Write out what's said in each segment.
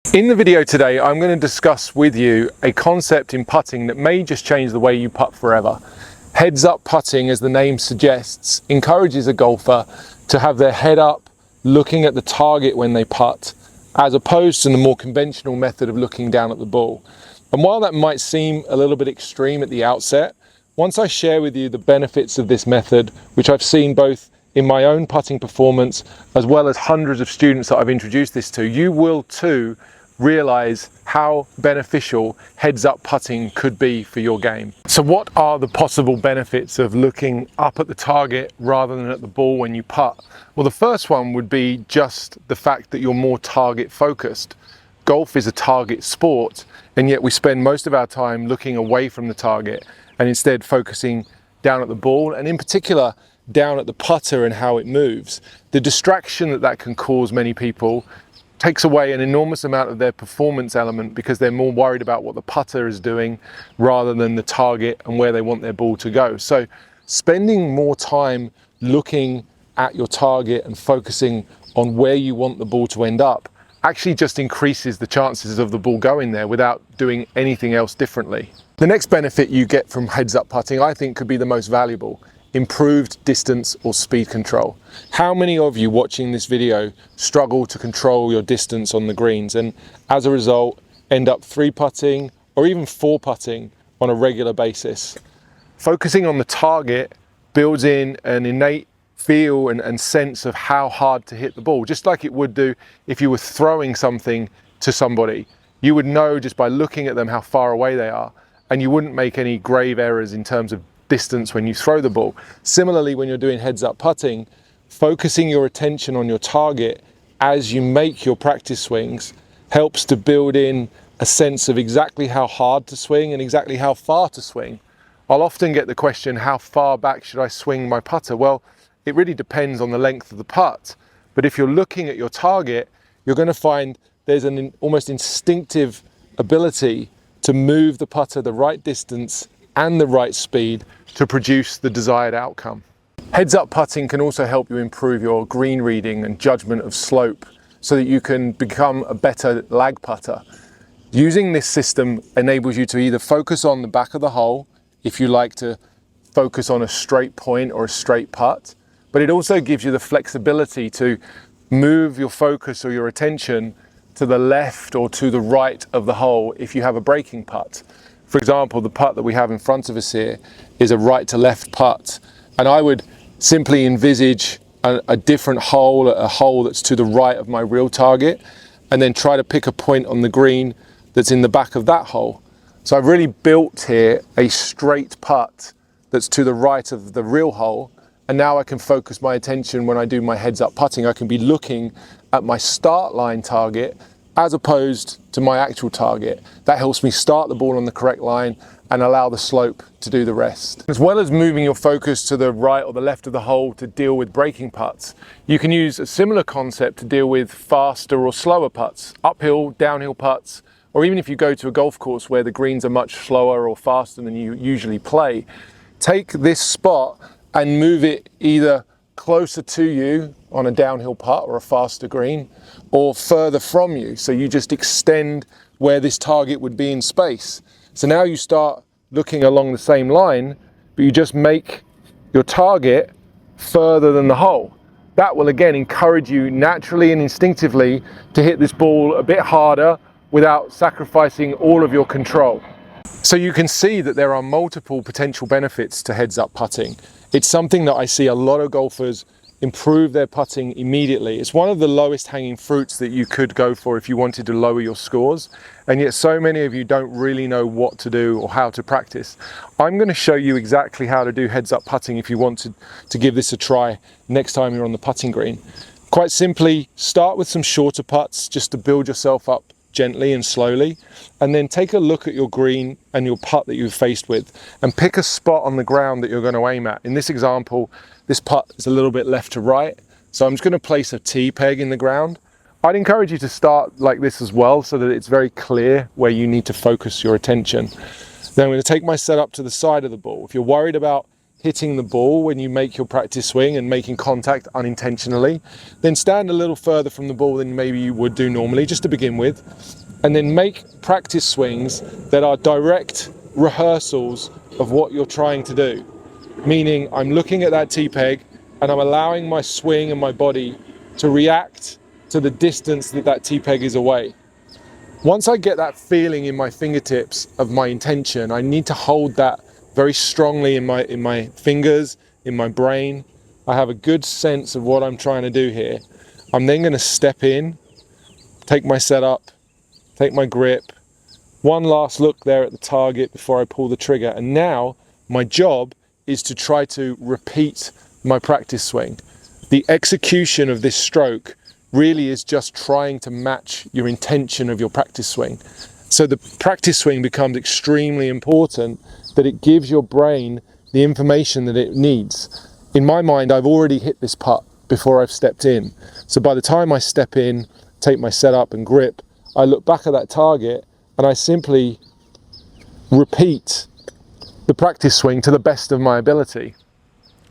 In the video today, I'm going to discuss with you a concept in putting that may just change the way you putt forever. Heads up putting, as the name suggests, encourages a golfer to have their head up, looking at the target when they putt, as opposed to the more conventional method of looking down at the ball. And while that might seem a little bit extreme at the outset, once I share with you the benefits of this method, which I've seen both in my own putting performance as well as hundreds of students that I've introduced this to, you will too realize how beneficial heads up putting could be for your game. So what are the possible benefits of looking up at the target rather than at the ball when you putt? Well, the first one would be just the fact that you're more target focused. Golf is a target sport, and yet we spend most of our time looking away from the target and instead focusing down at the ball, and in particular down at the putter and how it moves. The distraction that can cause many people takes away an enormous amount of their performance element because they're more worried about what the putter is doing rather than the target and where they want their ball to go. So spending more time looking at your target and focusing on where you want the ball to end up actually just increases the chances of the ball going there without doing anything else differently. The next benefit you get from heads up putting, I think, could be the most valuable: improved distance or speed control. How many of you watching this video struggle to control your distance on the greens and as a result end up 3-putting or even 4-putting on a regular basis? Focusing on the target builds in an innate feel and sense of how hard to hit the ball, just like it would do if you were throwing something to somebody. You would know just by looking at them how far away they are, and you wouldn't make any grave errors in terms of distance when you throw the ball. Similarly, when you're doing heads up putting, focusing your attention on your target as you make your practice swings helps to build in a sense of exactly how hard to swing and exactly how far to swing. I'll often get the question, how far back should I swing my putter? Well, it really depends on the length of the putt. But if you're looking at your target, you're going to find there's an almost instinctive ability to move the putter the right distance and the right speed to produce the desired outcome. Heads up putting can also help you improve your green reading and judgment of slope so that you can become a better lag putter. Using this system enables you to either focus on the back of the hole if you like to focus on a straight point or a straight putt, but it also gives you the flexibility to move your focus or your attention to the left or to the right of the hole if you have a breaking putt. For example, the putt that we have in front of us here is a right to left putt, and I would simply envisage a different hole, a hole that's to the right of my real target, and then try to pick a point on the green that's in the back of that hole. So I've really built here a straight putt that's to the right of the real hole, and now I can focus my attention when I do my heads up putting. I can be looking at my start line target as opposed to my actual target. That helps me start the ball on the correct line and allow the slope to do the rest. As well as moving your focus to the right or the left of the hole to deal with breaking putts, you can use a similar concept to deal with faster or slower putts, uphill, downhill putts, or even if you go to a golf course where the greens are much slower or faster than you usually play. Take this spot and move it either closer to you on a downhill putt or a faster green, or further from you. So you just extend where this target would be in space. So now you start looking along the same line, but you just make your target further than the hole. That will again encourage you naturally and instinctively to hit this ball a bit harder without sacrificing all of your control. So you can see that there are multiple potential benefits to heads up putting. It's something that I see a lot of golfers improve their putting immediately. It's one of the lowest hanging fruits that you could go for if you wanted to lower your scores, and yet so many of you don't really know what to do or how to practice. I'm going to show you exactly how to do heads up putting if you want to give this a try next time you're on the putting green. Quite simply, start with some shorter putts just to build yourself up gently and slowly, and then take a look at your green and your putt that you're faced with and pick a spot on the ground that you're going to aim at. In this example, this putt is a little bit left to right, so I'm just going to place a tee peg in the ground. I'd encourage you to start like this as well so that it's very clear where you need to focus your attention. Then I'm going to take my setup to the side of the ball. If you're worried about hitting the ball when you make your practice swing and making contact unintentionally, then stand a little further from the ball than maybe you would do normally, just to begin with, and then make practice swings that are direct rehearsals of what you're trying to do. Meaning I'm looking at that tee peg and I'm allowing my swing and my body to react to the distance that that tee peg is away. Once I get that feeling in my fingertips of my intention, I need to hold that very strongly in my fingers, in my brain. I have a good sense of what I'm trying to do here. I'm then going to step in, take my setup, take my grip, one last look there at the target before I pull the trigger. And now my job is to try to repeat my practice swing. The execution of this stroke really is just trying to match your intention of your practice swing. So the practice swing becomes extremely important, that it gives your brain the information that it needs. In my mind, I've already hit this putt before I've stepped in. So by the time I step in, take my setup and grip, I look back at that target and I simply repeat the practice swing to the best of my ability.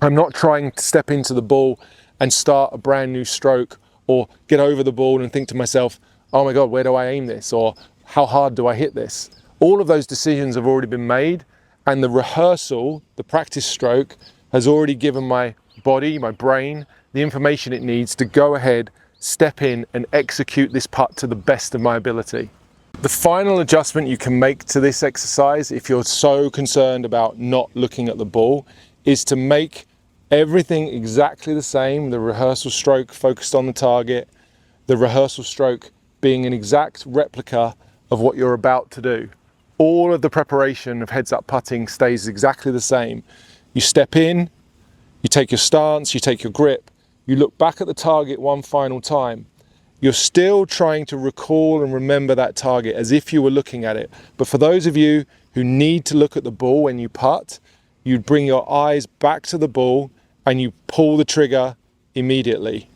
I'm not trying to step into the ball and start a brand new stroke, or get over the ball and think to myself, oh my God, where do I aim this? Or how hard do I hit this? All of those decisions have already been made, and the rehearsal, the practice stroke, has already given my body, my brain, the information it needs to go ahead, step in and execute this putt to the best of my ability. The final adjustment you can make to this exercise, if you're so concerned about not looking at the ball, is to make everything exactly the same. The rehearsal stroke focused on the target, the rehearsal stroke being an exact replica of what you're about to do. All of the preparation of heads up putting stays exactly the same. You step in, you take your stance, you take your grip, you look back at the target one final time. You're still trying to recall and remember that target as if you were looking at it. But for those of you who need to look at the ball when you putt, you bring your eyes back to the ball and you pull the trigger immediately.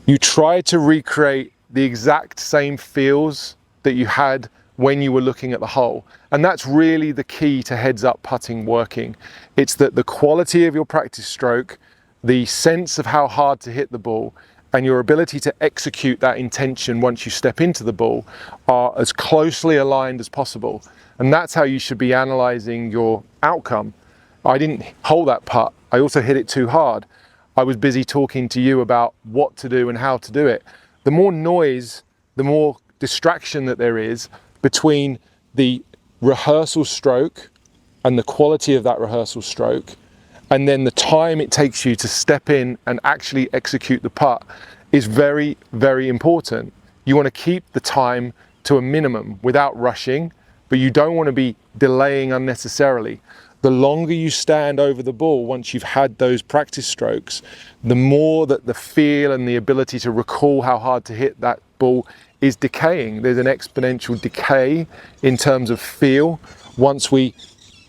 You try to recreate the exact same feels that you had when you were looking at the hole. And that's really the key to heads up putting working. It's that the quality of your practice stroke, the sense of how hard to hit the ball, and your ability to execute that intention once you step into the ball are as closely aligned as possible. And that's how you should be analyzing your outcome. I didn't hole that putt. I also hit it too hard. I was busy talking to you about what to do and how to do it. The more noise, the more distraction that there is between the rehearsal stroke and the quality of that rehearsal stroke, and then the time it takes you to step in and actually execute the putt, is very, very important. You want to keep the time to a minimum without rushing, but you don't want to be delaying unnecessarily. The longer you stand over the ball once you've had those practice strokes, the more that the feel and the ability to recall how hard to hit that ball is decaying. There's an exponential decay in terms of feel once we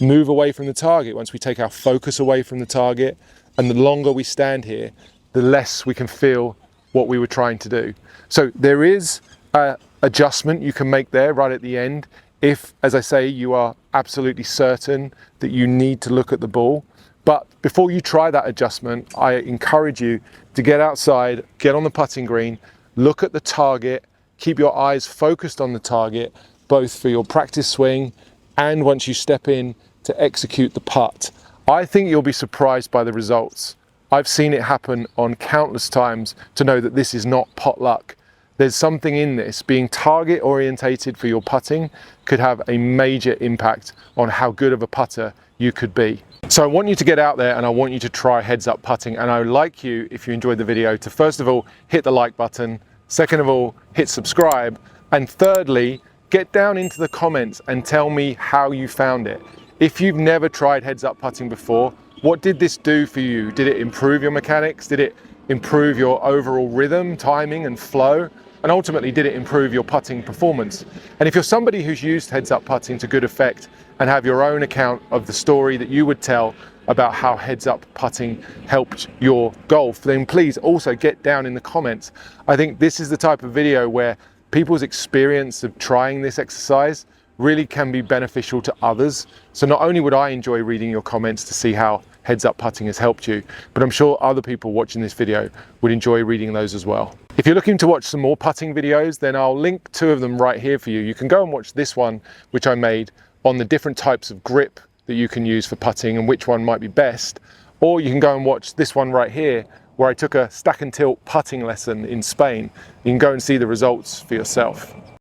move away from the target, once we take our focus away from the target, and the longer we stand here, the less we can feel what we were trying to do. So there is an adjustment you can make there right at the end. If, as I say, you are absolutely certain that you need to look at the ball. But before you try that adjustment, I encourage you to get outside, get on the putting green, look at the target, keep your eyes focused on the target, both for your practice swing and once you step in to execute the putt. I think you'll be surprised by the results. I've seen it happen on countless times to know that this is not pot luck. There's something in this. Being target orientated for your putting could have a major impact on how good of a putter you could be. So I want you to get out there and I want you to try heads up putting, and I would like you, if you enjoyed the video, to first of all hit the like button, second of all hit subscribe, and thirdly get down into the comments and tell me how you found it. If you've never tried heads up putting before, what did this do for you? Did it improve your mechanics? Did it improve your overall rhythm, timing and flow? And ultimately, did it improve your putting performance? And if you're somebody who's used heads up putting to good effect and have your own account of the story that you would tell about how heads up putting helped your golf, then please also get down in the comments. I think this is the type of video where people's experience of trying this exercise really can be beneficial to others. So not only would I enjoy reading your comments to see how heads up putting has helped you, but I'm sure other people watching this video would enjoy reading those as well. If you're looking to watch some more putting videos, then I'll link 2 of them right here for you. You can go and watch this one, which I made on the different types of grip that you can use for putting and which one might be best. Or you can go and watch this one right here, where I took a stack and tilt putting lesson in Spain. You can go and see the results for yourself.